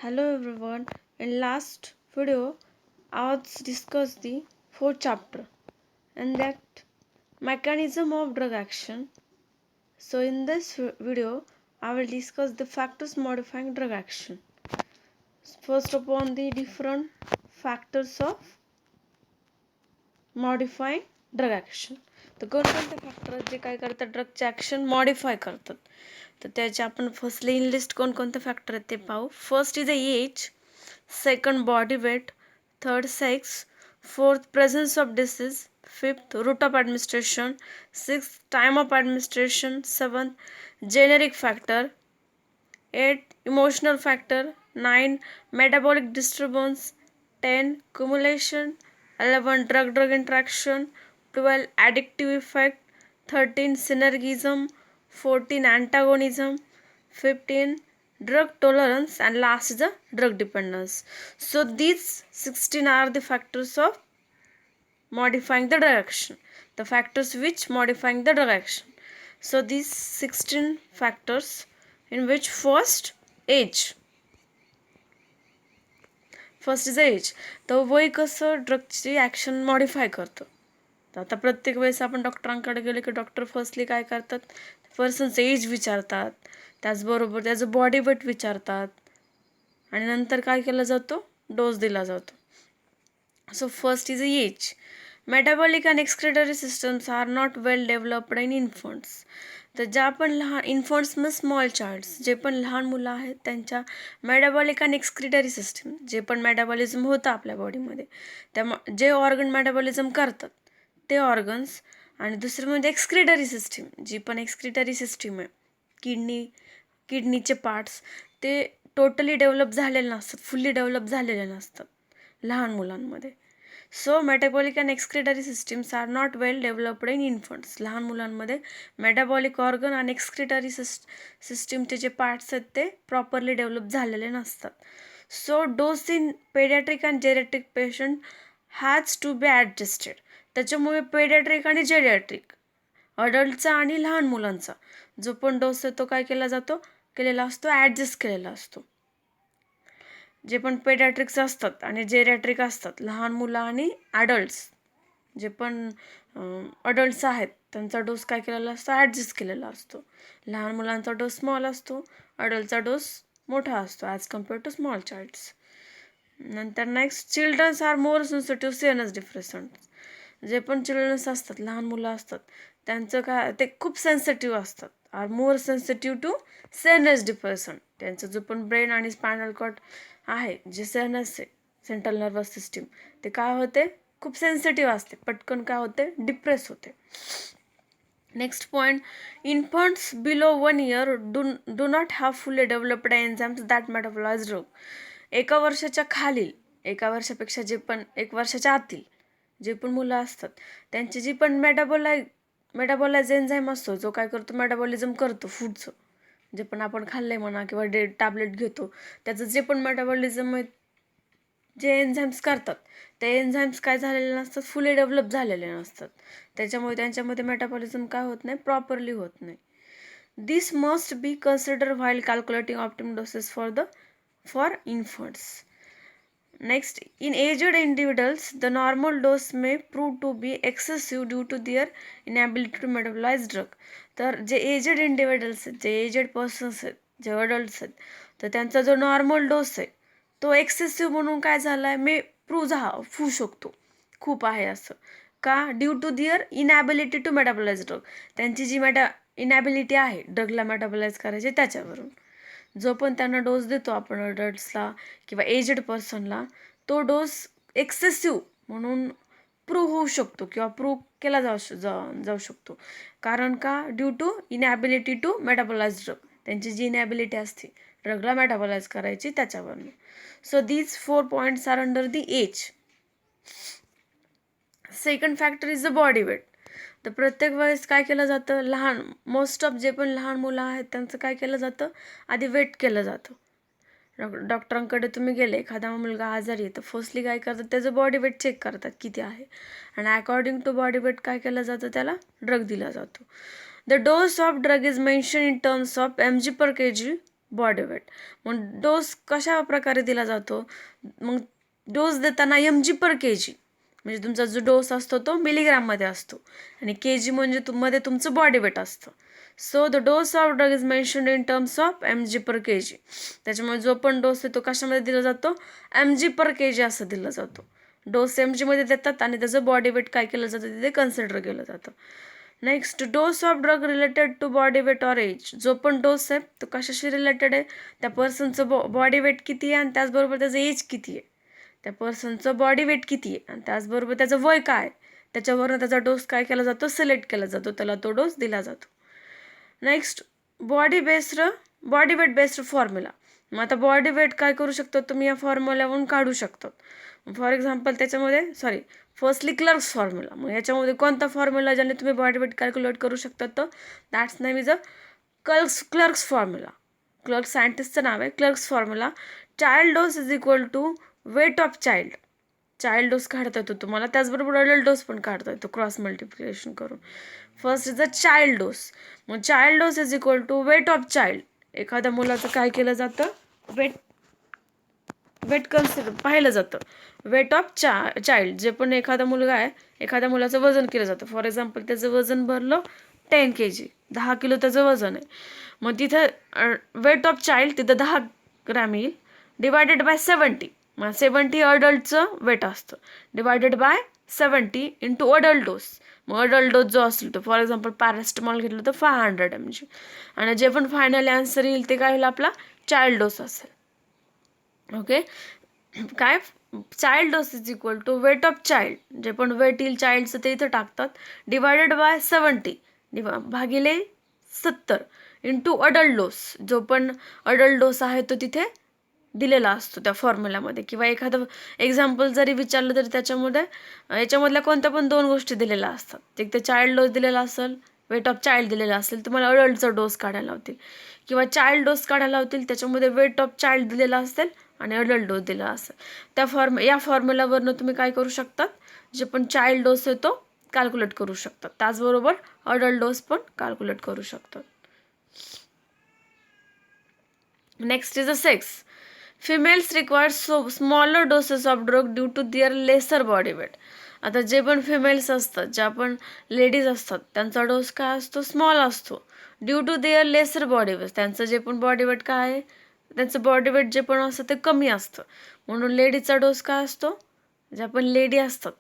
Hello everyone. In last video, I was discussed the fourth chapter and that mechanism of drug action. So in this video, I will discuss the factors modifying drug action. First upon the different factors of modifying drug action. तर कोणकोणते factor जे काय करतात ड्रगचे action modify करतात. तर त्याचे आपण firstly in list कोणकोणते फॅक्टर आहेत ते पाहू. First is age, second body weight, third sex, fourth presence of disease, fifth route of administration, sixth time of administration, seventh generic factor, 8 emotional factor, 9 metabolic disturbance, 10 cumulation, 11 drug interaction, 12 addictive effect, 13 synergism, 14 antagonism, 15 drug tolerance, and last is the drug dependence. So these 16 are the factors of modifying the drug action, the factors which modifying the drug action. So these 16 factors in which first age, first is age. तर वय कसं ड्रगची action modify करतं. तर आता प्रत्येक वेळेस आपण डॉक्टरांकडे गेलो की डॉक्टर फर्स्टली काय करतात, पर्सनचं एज विचारतात, त्याचबरोबर त्याचं बॉडी वेट विचारतात आणि नंतर काय केला जातो, डोस दिला जातो. So first is age. Metabolic and excretory systems are not well developed in infants. तर ज्या पण लहान इन्फंट्स मग स्मॉल चाइल्ड्स, जे पण लहान मुलं आहेत त्यांच्या मेटाबॉलिक अँड एक्सक्रिटरी सिस्टम, जे पण मेटाबॉलिझम होतं आपल्या बॉडीमध्ये, त्या जे ऑर्गन मेटाबॉलिझम करतात ते ऑर्गन्स, आणि दुसरं म्हणजे एक्सक्रिटरी सिस्टीम, जी पण एक्सक्रिटरी सिस्टीम आहे, किडनीचे पार्ट्स, ते टोटली डेव्हलप झालेले नसतात, फुल्ली डेव्हलप झालेले नसतात लहान मुलांमध्ये. So metabolic and excretory systems are not well developed in infants. लहान मुलांमध्ये मेटाबॉलिक ऑर्गन आणि एक्सक्रिटरी सिस्टीमचे जे पार्ट्स आहेत ते प्रॉपरली डेव्हलप झालेले नसतात. So dose in paediatric and geriatric patient has to be adjusted. त्याच्यामुळे पेडियाट्रिक आणि जेरियाट्रिक, अडल्टचा आणि लहान मुलांचा जो पण डोस आहे तो काय केलेला असतो, ॲडजस्ट केलेला असतो. जे पण पेडियाट्रिक्स असतात आणि जेरियाट्रिक असतात, लहान मुलं आणि ॲडल्ट्स, जे पण अडल्ट्स आहेत त्यांचा डोस काय केलेला असतो, ॲडजस्ट केलेला असतो. लहान मुलांचा डोस स्मॉल असतो, अडल्टचा डोस मोठा असतो as compare to small childs. नंतर next, childrens are more sensitive CNS depressant. जे पण चिल्ड्रन्स असतात, लहान मुलं असतात, त्यांचं काय, ते खूप सेन्सिटिव्ह असतात, are more sensitive to CNS depressant. त्यांचं जो पण ब्रेन आणि स्पायनल कॉर्ड आहे, जे सीएनएस आहे, सेंट्रल नर्वस सिस्टीम, ते काय होते, खूप सेन्सिटिव्ह असते, पटकन काय होते, डिप्रेस होते. Next point, infants below 1 year do not have fully developed enzymes that metabolize drug. 1 वर्षाच्या खालील, 1 वर्षापेक्षा जे पण 1 वर्षाच्या आतील जे पण मुलं असतात, त्यांची जी पण मेटाबॉलाइज एन्झाइम असतो, जो काय करतो, मेटाबॉलिझम करतो फूडचं, जे पण आपण खाल्लंय म्हणा किंवा टॅबलेट घेतो, त्याचं जे पण मेटाबॉलिझम आहे, जे एन्झाइम्स करतात, ते एन्झाइम्स काय झालेले नसतात, फुली डेव्हलप झालेले नसतात. त्याच्यामुळे त्यांच्यामध्ये मेटाबॉलिझम काय होत नाही, प्रॉपरली होत नाही. This must be consider while calculating optimum doses for infants. Next, in aged individuals, the normal dose may prove to be excessive due to their inability to metabolize drug. तर जे aged individuals आहेत, जे aged persons आहेत, जे adults आहेत, तर त्यांचा जो नॉर्मल डोस आहे तो एक्सेसिव्ह म्हणून काय झाला आहे, होऊ शकतो, खूप आहे असं. का, due to their inability to metabolise drug. त्यांची जी इनॅबिलिटी आहे ड्रगला मेटाबोलाइज करायची, त्याच्यावरून जो पण त्यांना डोस देतो आपण अडल्ट्सला किंवा एजेड पर्सनला, तो डोस एक्सेसिव्ह म्हणून प्रूव्ह होऊ शकतो किंवा प्रूव्ह केला जाऊ शकतो. कारण का, due to inability to metabolise drug. त्यांची जी इनॅबिलिटी असते ड्रगला मेटाबोलाइज करायची, त्याच्यावरून. So these 4 points are under the age. Second factor is the body weight. तर प्रत्येक वेळेस काय केलं जातं, मोस्ट ऑफ जे पण लहान मुलं आहेत त्यांचं काय केलं जातं, आधी वेट केलं जातं. डॉक्टरांकडे तुम्ही गेले, एखादा मुलगा आजारी आहे तर फर्स्टली काय करतात, त्याचं बॉडी वेट चेक करतात किती आहे, आणि अकॉर्डिंग टू बॉडी वेट काय केलं जातं, त्याला ड्रग दिला जातो. The dose of drug is mention in terms of mg/kg body weight. मग डोस कशा प्रकारे दिला जातो? मग डोस देताना mg/kg, म्हणजे तुमचा जो डोस असतो तो मिलीग्राममध्ये असतो आणि kg म्हणजे मध्ये तुमचं बॉडी वेट असतं. So the dose of drug is mentioned in terms of mg/kg. त्याच्यामुळे जो पण डोस आहे तो कशामध्ये दिला जातो? mg/kg असं दिला जातो. डोस mg मध्ये देतात आणि त्याचं बॉडी वेट काय केलं जातं तिथे कन्सिडर केलं जातं. Next, dose of drug related to body weight or age. जो पण डोस आहे तो कशाशी रिलेटेड आहे? त्या पर्सनचं बॉडी वेट किती आहे आणि त्याचबरोबर त्याचं एज किती आहे. त्या पर्सनचं बॉडी वेट किती आहे आणि त्याचबरोबर त्याचं वय काय, त्याच्यावरून त्याचा डोस काय केला जातो? सिलेक्ट केला जातो, त्याला तो डोस दिला जातो. Next, body weight based formula. मग आता बॉडी वेट काय करू शकतो तुम्ही या फॉर्म्युल्यावरून काढू शकतो. फॉर एक्झाम्पल त्याच्यामध्ये फर्स्टली क्लर्क्स फॉर्म्युला. मग याच्यामध्ये कोणता फॉर्म्युला ज्याने तुम्ही बॉडी वेट कॅल्क्युलेट करू शकता? तर that's name is a Clark's formula. Clark's सायंटिस्टचं नाव आहे. Clark's formula. Child dose is equal to weight of child dose काढता येतो तुम्हाला, त्याचबरोबर अडल्ट डोस पण काढता येतो क्रॉस मल्टिप्लिकेशन करून. First is a child dose. मग child dose is equal to weight of child. एखाद्या मुलाचं काय केलं जातं? वेट कन्सिडर पाहिलं जातं. Weight of child. जे पण एखादा मुलगा आहे, एखाद्या मुलाचं वजन केलं जातं. फॉर एक्झाम्पल त्याचं वजन भरलं 10 kg, 10 किलो त्याचं वजन आहे. मग तिथं वेट ऑफ चाइल्ड तिथं 10 ग्रॅम येईल, डिवायडेड बाय 70. मग 70 अडल्टचं वेट असतं, divided by 70 into adult dose. मग अडल्ट डोस जो असेल तो फॉर एक्झाम्पल पॅरासिटामॉल घेतलं तर 500 mg. आणि जे पण फायनली आन्सर येईल ते काय होईल? आपला चाइल्ड डोस असेल. ओके, काय? Child dose is equal to weight of child. जे पण वेट येईल चाइल्डचं ते इथं टाकतात, डिवायडेड बाय 70 भागिले 70 इंटू अडल्ट डोस. जो पण अडल्ट डोस आहे तो तिथे दिलेला असतो त्या फॉर्म्युल्यामध्ये. किंवा एखादं एक्झाम्पल जरी विचारलं तरी त्याच्यामध्ये याच्यामधल्या कोणत्या पण 2 गोष्टी दिलेल्या असतात. एक तर चाइल्ड डोस दिलेला असेल, वेट ऑफ चाइल्ड दिलेला असेल, तुम्हाला अडल्टचा डोस काढायला लावतील. किंवा चाइल्ड डोस काढायला लावतील, त्याच्यामध्ये वेट ऑफ चाइल्ड दिलेला असेल आणि अडल्ट डोस दिला असेल. या फॉर्म्युलावरनं तुम्ही काय करू शकतात? जे पण चाइल्ड डोस आहे तो कॅल्क्युलेट करू शकतात, त्याचबरोबर अडल्ट डोस पण कॅल्क्युलेट करू शकतात. Next is a sex. Females require smaller doses of drug due to their lesser body weight. आता जे पण फिमेल्स असतात, ज्या पण लेडीज असतात, त्यांचा डोस काय असतो? स्मॉल असतो. Due to their lesser body weight. त्यांचं जे पण बॉडी वेट काय आहे, त्यांचं बॉडी वेट जे पण असतं ते कमी असतं. म्हणून लेडीजचा डोस काय असतो? ज्या पण लेडी असतात,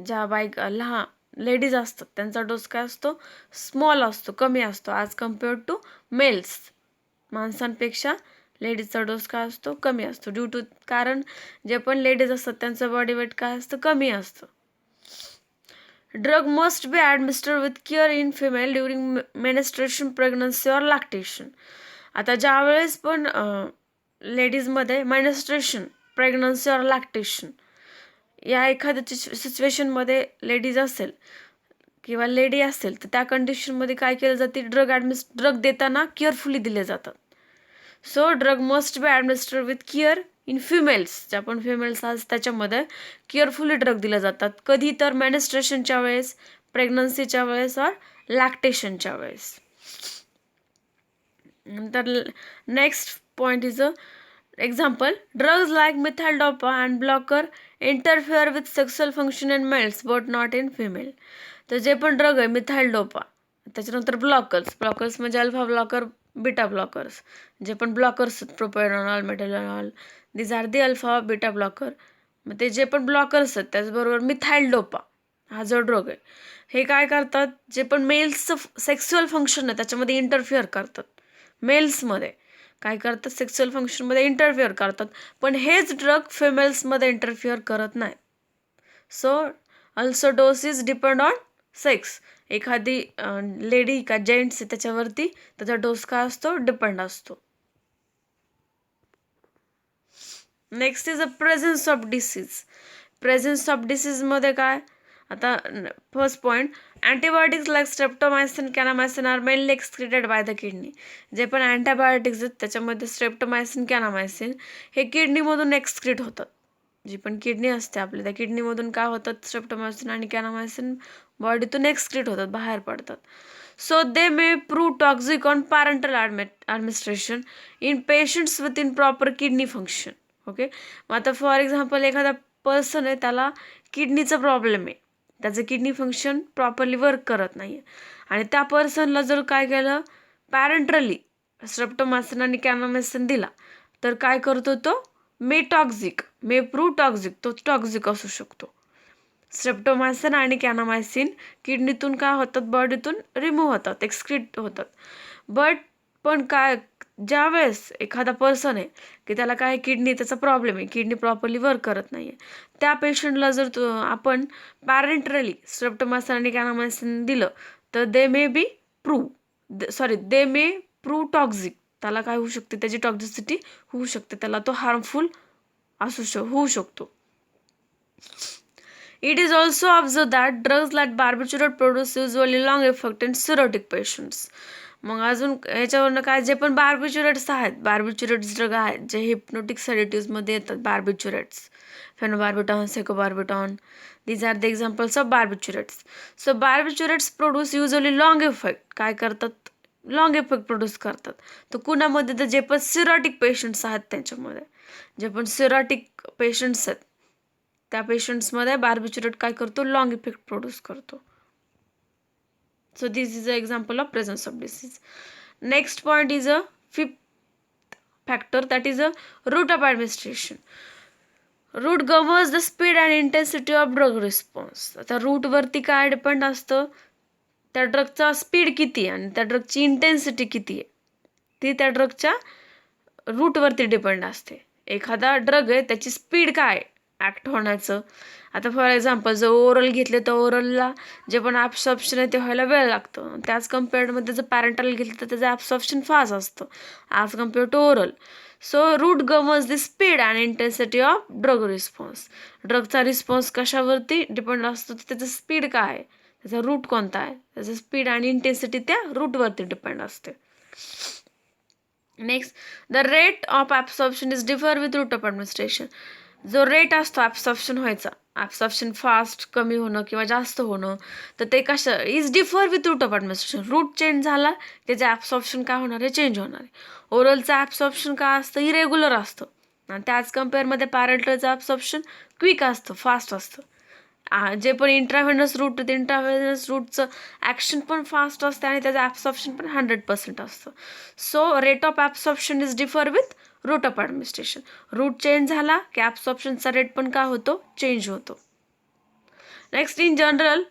ज्या लहान लेडीज असतात, त्यांचा डोस काय असतो? स्मॉल असतो, कमी असतो ॲज कम्पेअर्ड टू मेल्स. माणसांपेक्षा लेडीजचा डोस काय असतो? कमी असतो. ड्यू टू कारण जे पण लेडीज असतात त्यांचं बॉडी वेट काय असतं? कमी असतं. Drug must be administered with care in female during menstruation, pregnancy or lactation. आता ज्यावेळेस पण लेडीजमध्ये मेनिस्ट्रेशन, प्रेग्नन्सी ऑर लॅक्टेशन या एखाद्या सिच्युएशनमध्ये लेडीज असेल किंवा लेडी असेल तर त्या कंडिशनमध्ये काय केलं जाते? ड्रग देताना केअरफुली दिले जातात. So drug must be administered with care in females. ज्या पण फिमेल्स असतात त्याच्यामध्ये केअरफुली ड्रग दिले जातात. कधी? तर मेनिस्ट्रेशनच्या वेळेस, प्रेग्नन्सीच्या वेळेस और लॅक्टेशनच्या वेळेस. नंतर next point is a example. Drugs like methyldopa and blocker interfere with sexual function in males but not in female. तर जे पण ड्रग आहे मिथाइलडोपा, त्याच्यानंतर ब्लॉकर्स म्हणजे अल्फा ब्लॉकर, बीटा ब्लॉकर्स. जे पण blockers propanol, methanol, these are the alpha beta blocker. मग ते जे पण ब्लॉकर्स आहेत त्याचबरोबर मिथाइलडोपा हा जो ड्रग आहे, हे काय करतात? जे पण मेल्सचं सेक्सुअल फंक्शन आहे त्याच्यामध्ये इंटरफिअर करतात. मेल्समध्ये काय करतात? सेक्सुअल फंक्शनमध्ये इंटरफिअर करतात. पण हेच ड्रग फिमेल्समध्ये इंटरफिअर करत नाही. So also dose is depend on sex. एखादी लेडी का जेंट्स आहे त्याच्यावरती त्याचा डोस काय असतो? डिपेंड असतो. Next is a presence of डिसीजमध्ये काय? आता first point, antibiotics like streptomycin, kanamycin are mainly excreted by the kidney. जे पण अँटीबायोटिक्स आहेत त्याच्यामध्ये स्ट्रेप्टोमायसिन, कॅनामायसिन हे किडनीमधून एक्सक्रीट होतात. जी पण किडनी असते आपली त्या किडनीमधून काय होतात? स्ट्रेप्टोमायसिन आणि कॅनामायसिन बॉडीतून एक्सक्रीट होतात, बाहेर पडतात. So they may prove toxic on parental administration in patients with improper kidney function. Okay, मग आता फॉर एक्झाम्पल एखादा पर्सन आहे, त्याला किडनीचा प्रॉब्लेम आहे, त्याचं किडनी फंक्शन प्रॉपरली वर्क करत नाही आहे, आणि त्या पर्सनला जर काय केलं, पॅरेंटली स्ट्रेप्टोमायसिन आणि कॅनामायसिन दिला, तर काय करतो तो, मे प्रूव्ह टॉक्झिक, तो टॉक्झिक असू शकतो. स्ट्रेप्टोमायसिन आणि कॅनामायसिन किडनीतून काय होतात, बॉडीतून रिमूव्ह होतात, एक्सक्रीट होतात. पण काय, ज्यावेळेस एखादा पर्सन आहे की त्याला काय त्याचा प्रॉब्लेम आहे, किडनी प्रॉपरली वर्क करत नाही आहे, त्या पेशंटला जर आपण पॅरेंटली स्ट्रेप्टोमायसिन आणि कॅनामायसिन दिलं, तर दे मे प्रूव्ह टॉक्झिक, त्याला काय होऊ शकते, त्याची टॉक्झिसिटी होऊ शकते, त्याला तो हार्मफुल होऊ शकतो. It is also observed that drugs like barbiturate produce usually long effect in cirrhotic patients. मग अजून याच्यावरनं काय, जे पण बार्बिच्युरेट्स आहेत, बार्बिच्युरेट्स ड्रग आहेत जे हिप्नोटिक सेडेटिव्हमध्ये येतात, barbiturates, phenobarbitone, secobarbitone, these are the examples of barbiturates. So barbiturates produce usually long effect, काय करतात, लॉंग इफेक्ट प्रोड्यूस करतात. तर कुणामध्ये, तर जे पण सिरॉटिक पेशंट्स आहेत त्यांच्यामध्ये, जे पण सिरॉटिक पेशंट्स आहेत त्या पेशंट्समध्ये बार्बिच्युरेट काय करतो, लॉंग इफेक्ट प्रोड्यूस करतो. So this is an example of presence of disease. Next point is a fifth factor, that is a route of administration. Route governs the speed and intensity of drug response. आता route वरती काय depend असतं, त्या ड्रगचा speed किती आणि त्या ड्रगची intensity किती आहे, ती त्या ड्रगच्या रूटवरती डिपेंड असते. एखादा ड्रग आहे त्याची स्पीड काय ॲक्ट होण्याचं, आता फॉर एक्झाम्पल जर ओरल घेतले तर ओरलला जे पण ॲब्सॉर्प्शन आहे ते व्हायला वेळ लागतो, त्याच कम्पेअर्डमध्ये जर पॅरेंटल घेतलं तर त्याचं ॲब्सॉर्प्शन फास्ट असतं as compare to oral. So route governs the speed and intensity of drug response. ड्रगचा रिस्पॉन्स कशावरती डिपेंड असतो, त्याचं स्पीड काय आहे, त्याचा रूट कोणता आहे, त्याचं स्पीड आणि इंटेन्सिटी त्या रूटवरती डिपेंड असते. Next, the rate of absorption is differ with route of administration. जो रेट असतो ॲब्सॉर्प्शन व्हायचा, ॲब्सॉर्प्शन फास्ट कमी होणं किंवा जास्त होणं, तर ते कसं is differ with route of administration. Route change झाला त्याचं ॲब्सॉर्प्शन काय होणार आहे, चेंज होणार आहे. ओरलचं ॲब्सॉर्प्शन काय असतं, इरेग्युलर असतं, आणि त्याच कम्पेअरमध्ये पॅरेंटलचं ॲब्सॉर्प्शन क्विक असतं, फास्ट असतं. जे पण इंट्राव्हेनस रूटचं ॲक्शन पण फास्ट असते आणि त्याचं ॲब्सॉर्प्शन पण 100% असतं. So rate of absorption is differ with route of administration. Route change झाला की ॲब्सॉर्प्शनचा रेट पण काय होतो, चेंज होतो. Next, in general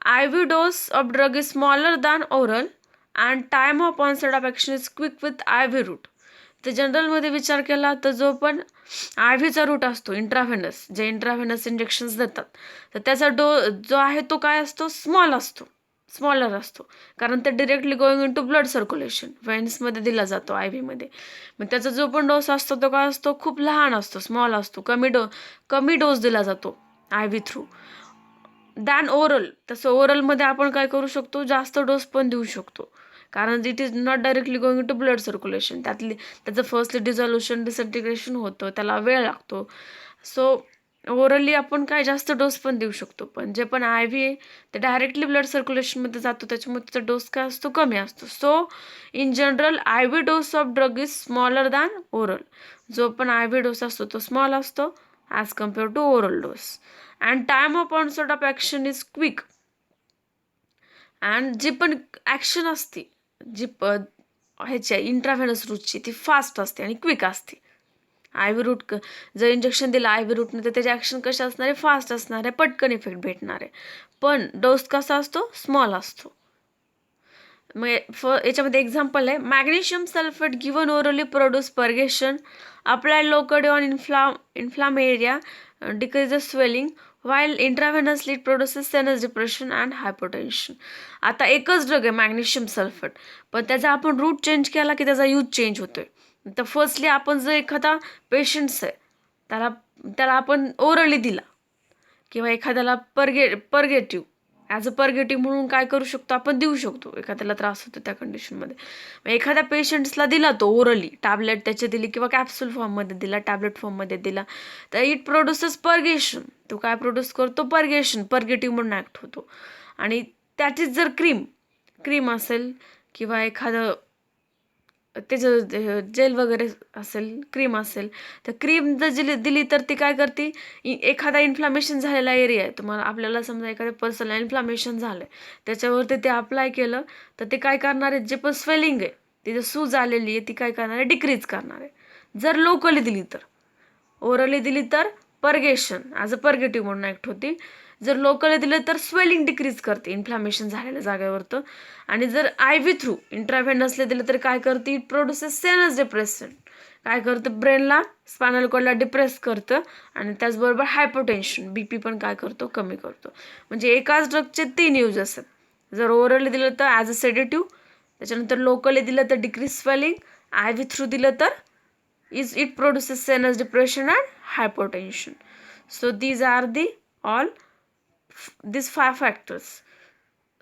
IV dose of drug is smaller than oral and time of onset of action is quick with IV route. तर जनरलमध्ये विचार केला तर जो पण IV रूट असतो, इंट्राव्हेनस, जे इंट्राव्हेनस इंजेक्शन्स देतात, तर त्याचा जो आहे तो काय असतो, स्मॉलर असतो, कारण ते directly going in to blood circulation, वेन्समध्ये दिला जातो IV मध्ये. मग त्याचा जो पण डोस असतो तो काय असतो, खूप लहान असतो, स्मॉल असतो, कमी डोस दिला जातो IV थ्रू दॅन ओरल. तसं ओरलमध्ये आपण काय करू शकतो, जास्त डोस पण देऊ शकतो, कारण it is not directly going to blood circulation. त्याचं फर्स्टली डिझॉल्युशन, डिसइंटिग्रेशन होतं, त्याला वेळ लागतो. सो ओरली आपण काय जास्त डोस पण देऊ शकतो, पण जे पण IV आहे ते डायरेक्टली ब्लड सर्क्युलेशनमध्ये जातो, त्याच्यामुळे त्याचा डोस काय असतो, कमी असतो. So in general IV dose of drug is smaller than oral. जो पण IV डोस असतो तो स्मॉल असतो as compare to oral dose. And time of onset of action is quick. And जी पण ॲक्शन असते, जी ह्याची इंट्राव्हेनस रूटची, ती फास्ट असते आणि क्विक असते. IV रूट जर इंजेक्शन दिलं IV रूटने तर त्याची ॲक्शन कशी असणार आहे, फास्ट असणार आहे, पटकन इफेक्ट भेटणार आहे, पण डोस कसा असतो, स्मॉल असतो. मग याच्यामध्ये एक्झाम्पल आहे, magnesium sulphate given orally produce purgation, applied locally on inflame area, decreases swelling, while intravenously it produces sinus depression and hypotension. आता एकच ड्रग आहे मॅग्नेशियम सल्फेट, पण त्याचा आपण रूट चेंज केला की त्याचा यूज चेंज होतोय. तर फर्स्टली आपण जर एखादा पेशंट्स आहे त्याला आपण ओरली दिला, किंवा एखाद्याला पर्गेटिव्ह ॲज अ पर्गेटिव्ह म्हणून काय करू शकतो, आपण देऊ शकतो एखाद्याला त्रास होतो त्या कंडिशनमध्ये. एखाद्या पेशंट्सला दिला तो ओरली, टॅबलेट त्याचे दिली किंवा कॅप्सूल फॉर्ममध्ये दिला, टॅबलेट फॉर्ममध्ये दिला, तर इट प्रोड्युसेस पर्गेशन. तो काय प्रोड्यूस करतो, पर्गेटिव्ह म्हणून ॲक्ट होतो. आणि त्याचीच जर क्रीम क्रीम असेल किंवा एखादं त्याचं जेल वगैरे असेल, क्रीम असेल, तर क्रीम जर दिली तर ती काय करते, एखादा इन्फ्लामेशन झालेला एरिया आहे, तुम्हाला आपल्याला समजा एखाद्या पर्सनला इन्फ्लामेशन झालं त्याच्यावरती ते अप्लाय केलं तर ते काय करणार आहे, जे पण स्वेलिंग आहे, ती जर सूज आलेली आहे ती काय करणार आहे, डिक्रीज करणार आहे. जर लोकली दिली तर, ओरली दिली तर पर्गेशन ॲज अ पर्गेटिव्ह म्हणून ॲक्ट होती. जर लोकली दिलं तर स्वेलिंग डिक्रीज करते इन्फ्लामेशन झालेल्या जागेवरतं. आणि जर आय व्ही थ्रू इंट्राव्हेनसला दिलं तर काय करते, इट प्रोड्युसेस सेनस डिप्रेशन, काय करतं, ब्रेनला स्पायनल कॉर्डला डिप्रेस करतं आणि त्याचबरोबर हायपोटेन्शन BP पण काय करतो, कमी करतो. म्हणजे एकाच ड्रगचे 3 यूज असतात. जर ओरली दिलं तर ॲज अ सेडेटिव्ह, त्याच्यानंतर लोकली दिलं तर decrease swelling, I V through दिलं तर it produces sinus depression and hypotension. So these are the all these 5 factors.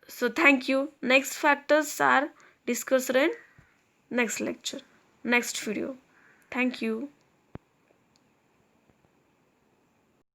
So thank you. Next factors are discussed in next lecture, next video. Thank you.